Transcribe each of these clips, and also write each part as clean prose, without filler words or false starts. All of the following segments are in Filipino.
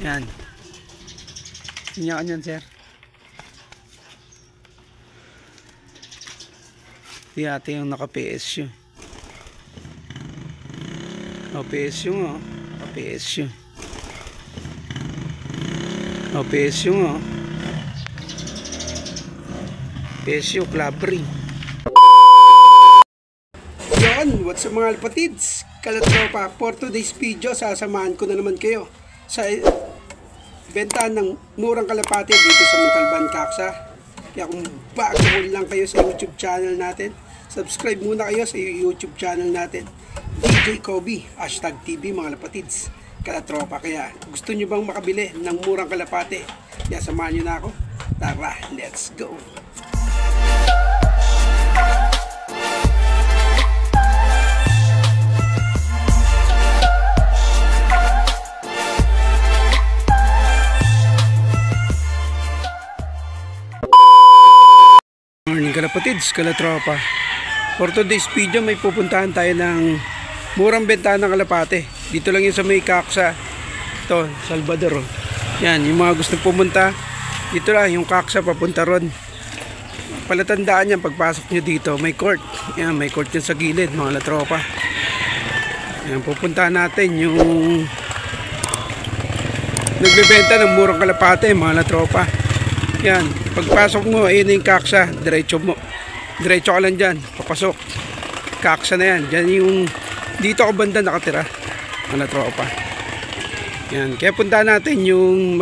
Yan. Tingnan yan, sir. Di ate yung naka-PSU. PSU nga. PSU. PSU nga. PSU Club Ring. Yan, what's up mga alpatids? Kalatropa, for today's video, sasamahan ko na naman kayo sa bentahan ng murang kalapate dito sa Montalban, Cacsa. Kaya kung bago lang kayo sa YouTube channel natin, subscribe muna kayo sa YouTube channel natin, DJ Kobe, #TV mga alpatids, Kalatropa. Kaya gusto nyo bang makabili ng murang kalapate? Kaya samahan nyo na ako. Tara, let's go! Morning kalapatids, Kalatropa. For today's video may pupuntahan tayo ng murang bentahan ng kalapate. Dito lang yun sa may Cacsa. Ito, Salvador. Yan, yung mga gusto pumunta, dito lang yung Cacsa papunta ron. Palatandaan yan pagpasok nyo dito, may court. Yan, may court yan sa gilid mga Kalatropa. Yan, pupuntahan natin yung nagbebenta ng murang kalapate mga Kalatropa. Yan, pagpasok mo, ayun yung Cacsa, diretso ka lang dyan, papasok, Cacsa na yan, dyan yung, dito ako banda nakatira, mga tropa. Yan, kaya punta natin yung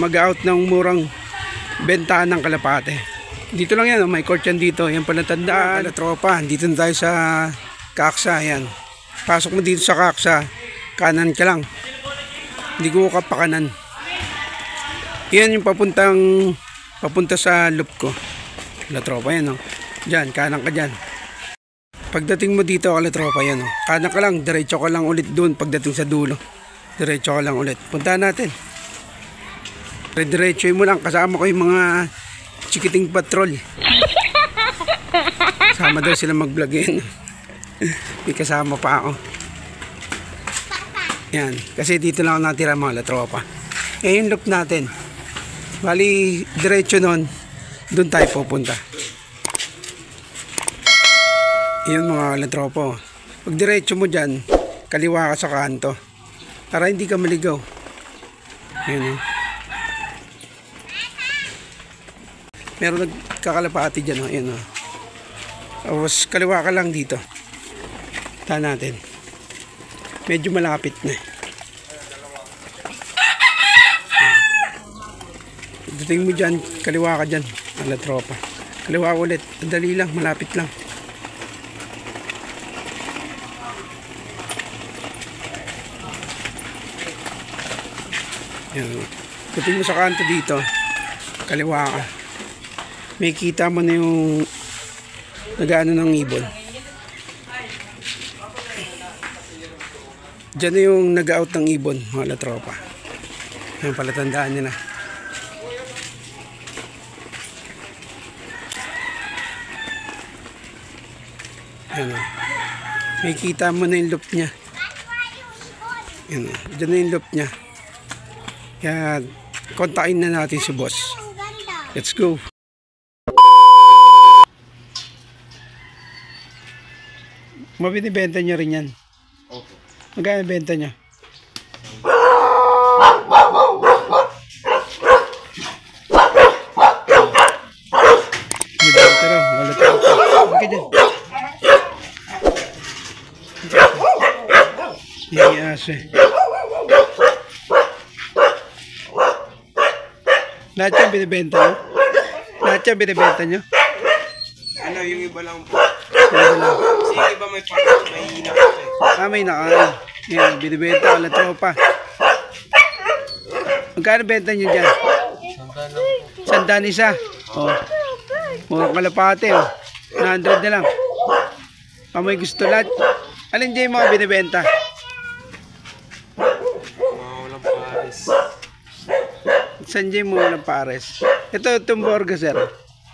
mag-out ng murang bentahan ng kalapate. Dito lang yan, may court yan dito, yan palatandaan, mga tropa, dito na tayo sa Cacsa, yan. Pasok mo dito sa Cacsa, kanan ka lang, hindi ko ka pa kanan. Yan yung papunta sa loop ko. Kalatropa yan, oh. Diyan, kanan ka dyan. Pagdating mo dito, Kalatropa yan, oh. Kanan ka lang, diretso ka lang ulit doon. Pagdating sa dulo, diretso ka lang ulit. Puntahan natin. Diretso mo lang. Kasama ko yung mga chikiting patrol. Kasama daw sila mag-vlog yan. May kasama pa ako. Yan, kasi dito lang ako natira mga Kalatropa. Eh, yung loop natin, bali, diretso nun, doon tayo pupunta. Yun mga Kalatropa. Pag diretso mo dyan, kaliwa ka sa kanto, para hindi ka maligaw. Ayan, oh. Meron nagkakalapati dyan, oh. Ayan, oh. Tapos kaliwa ka lang dito. Tahan natin. Medyo malapit na. Dating mo dyan, kaliwa ka dyan, Kalatropa. Kaliwa ulit, dali lang, malapit lang. Yan. Dating mo sa kanto dito, kaliwa ka. May kita mo na yung nag-ano ng ibon. Dyan na yung nag-out ng ibon, mga Kalatropa. Yan, palatandaan nyo na. Yan, may kita mo na yung loop nya. Yan, dyan na yung loop nya. Kaya kontakin na natin si boss. Let's go. Mabinibenta nyo rin yan. Magkano benta nyo? Bibenta rin, wala tayo. Huwag ka dyan. Hindi aso eh. Lahat yan binibenta nyo? Lahat yan binibenta nyo? Ano, yung iba lang po. Kasi yung iba may parang may hinakaw eh. May nakain. Yan, binibenta, Kalatropa. Magkano benta nyo dyan? Sandan isa. Oh. Murang kalapate, oh. 100 na lang. May gusto lahat. Alin dyan yung mga binibenta? Walang pares. Saan dyan mo walang pares? Ito, itong borga, sir.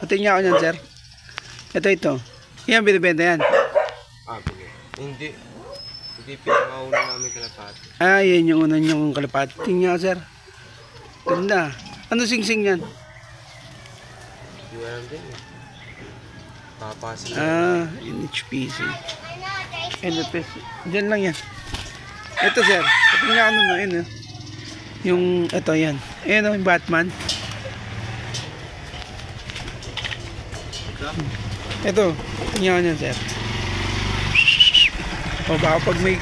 Patingin ako nyan, sir. Ito. Yan, binibenta yan. Hindi. Hindi pinakauna namin kalapati. Yan yung una nyong kalapati. Tingnan, sir. Ganda. Ano sing-sing yan? Hindi ko alam din eh. Papasin. NHPC. NFS. Diyan lang yan. Ito sir. Ito nga ano no. Yun, yung, ito yan. Ayan yung Batman. Ito. Tingnan yan sir. O baka pag may,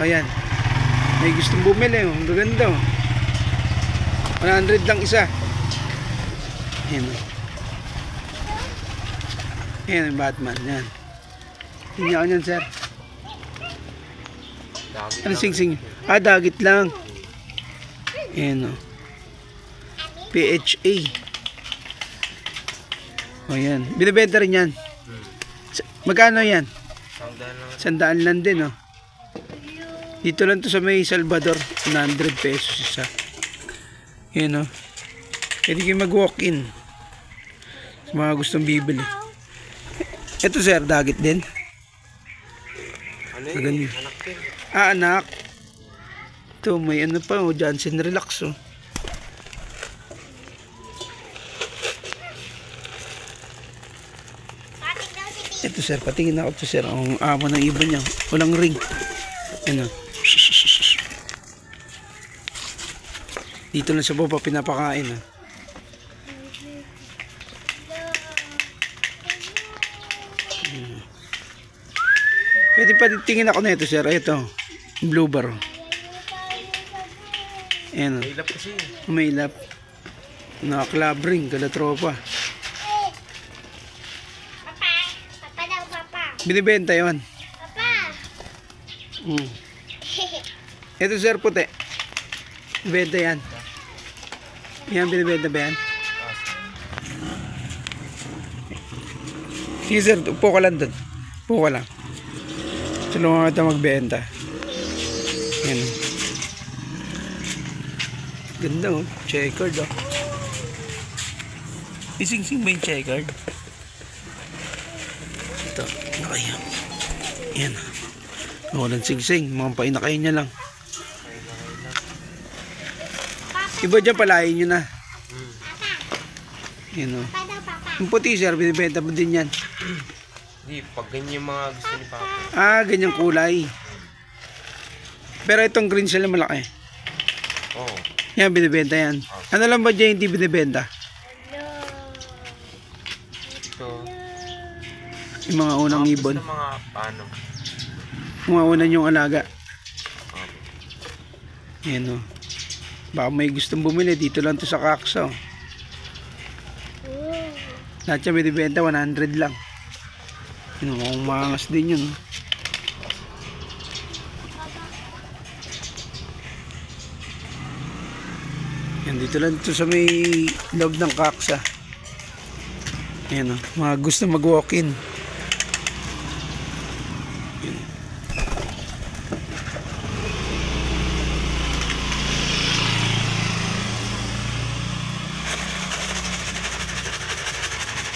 ayan. May gustong bumili. Ang gaganda. 100 lang isa. Ayan. Ayan yung Batman. Yan. Tingnan yan sir. Ano sing-sing? Dagit lang. Ayan o. PHA. O yan. Binibenta rin yan. Magkano yan? 100 lang din o. Dito lang to sa may Salvador. 100 pesos isa. Ayan o. Pwede kayo mag-walk-in. Sa mga gustong bibili. Ito sir, dagit din. Ano Maganda. yun? Anak din. Anak. Ito, may ano pa, Johnson Relax, oh. Ito, sir, patingin ako to, sir. Ang amo ng ibon niya. Walang ring. Ano? Dito lang sa baba pinapakain, ah. Pwede pa tingin ako na ito, sir. Ito, blue bar. Ayan, May ilap kasi. may lap. Naka-club ring, kalatropa. Papa daw, papa. Binibenta yon. Papa. Ito, sir, puti. Binibenta yan. Yan, binibenta ba yan? Sige, sir, upo ka lang dun. Upo ka lang. Tulungan kita magbenta. Yan. Ganda, oh. Checkered, oh. Ising-sing ba yung checkered? Ito. Nakaya. Yan. Walang sing-sing. Mga painakay niya lang. Iba dyan, palayin nyo na. Yan, oh. Papa daw, papa. Yung puti, sir, binibenta mo din yan. Hindi, pag ganyan yung mga gusto ni Papa. Ganyang kulay. Pero itong green sila malaki. Oo. Yan, binibenta yan. Ano lang ba dyan hindi binibenta? Ito. Yung mga unang ibon. Gusto mga paano. Mga unang yung alaga. Yan, oh. Baka may gustong bumili. Dito lang to sa Kaksa, oh. Lahat siya binibenta, 100 lang. Yun, mukhang maangas din yun. Yan, dito lang ito sa may loob ng Kaksa. Yan, mga gusto mag-walk-in.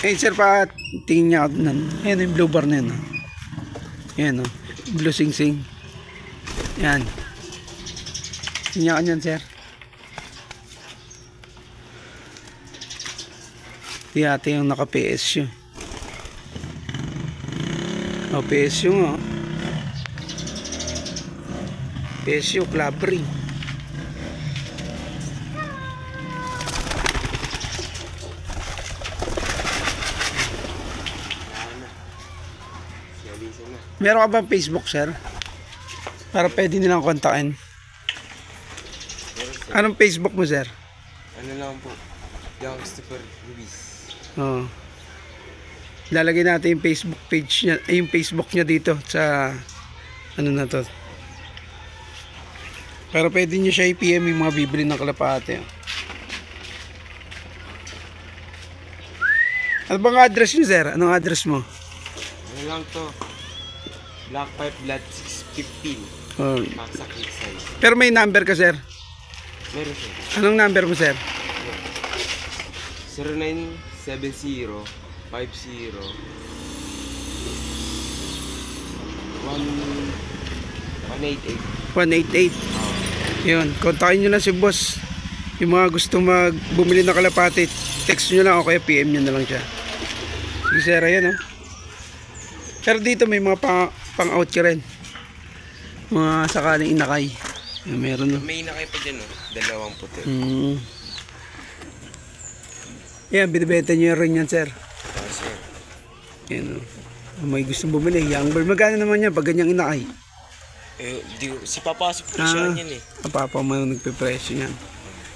Eh, sir, pa tingin niya ako nun. Ayan yung blue bar na yun. Ayan, oh. Blue sing-sing. Yan. Tingin niya ako yan, sir. Ate yung naka-PSU. Oh, PSU nga. PSU, club ring. Meron ka bang Facebook, sir? Para pwede nilang kontakin. Anong Facebook mo, sir? Ano lang po. Young Christopher Ruiz. Oo. Lalagay natin yung Facebook page niya, yung Facebook niya dito sa ano na to. Pero pwede niyo siya i-PM yung mga bibili ng kalapate. Ano bang address niyo, sir? Anong address mo? Ano lang to. Black Pipe Blood 615. Oh. Paksa Kidside. Pero may number ka, sir? Meron siya. Anong number mo, sir? 0970 50 188. 188. Yun, kontakin nyo na si boss. Yung mga gusto bumili ng kalapate, text nyo lang o kaya PM nyo na lang siya. Sige sir, ayan oh. Pero dito may mga pang-out ka rin. Mga sakaling inakay. Yan, meron no. May inakay pa dyan, oh. Dalawang puti. Yan, binibenta nyo rin yan sir. Sir. Yan oh. May gustong bumili. Young bird, magkano naman yan pag ganyang inakay? Si papasok po siya yan eh. Papa mo nagpe-presyo yan.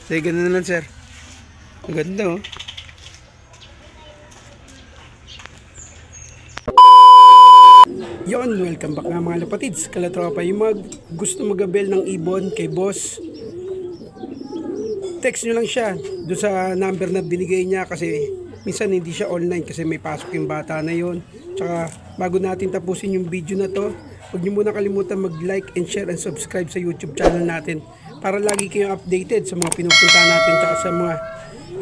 Sige, ganun na lang sir. Ang ganda oh. Yon, welcome back nga mga lapatids, kalatropa. Yung mga gusto mag-abel ng ibon kay boss, text nyo lang siya doon sa number na binigay niya kasi minsan hindi siya online kasi may pasok yung bata na yon. Tsaka bago natin tapusin yung video na to, huwag nyo muna kalimutan mag-like and share and subscribe sa YouTube channel natin para lagi kayong updated sa mga pinupunta natin tsaka sa mga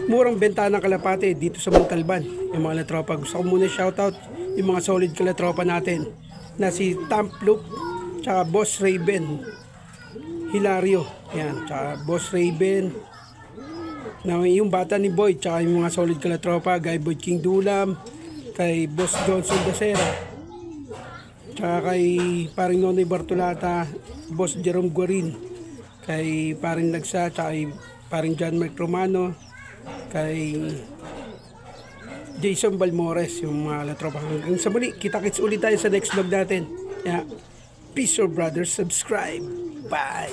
murang benta ng kalapate dito sa Montalban. Yung mga latropa, gusto ko muna shoutout yung mga solid kalatropa natin na si Tamploop tsaka Boss Raven Hilario, yan, tsaka Boss Raven na yung bata ni Boy, tsaka yung mga solid kalatropa Guy Boy King Dulam, kay Boss Johnson Dasera, tsaka kay paring Nonoy Bartolata, Boss Jerome Guarin, kay paring Lagsa, tsaka kay paring John Mark Romano, kay Jason Balmores, yung mga latropa. Hanggang sa muli, kita-kits ulit tayo sa next vlog natin. Yeah. Peace or brothers, subscribe. Bye!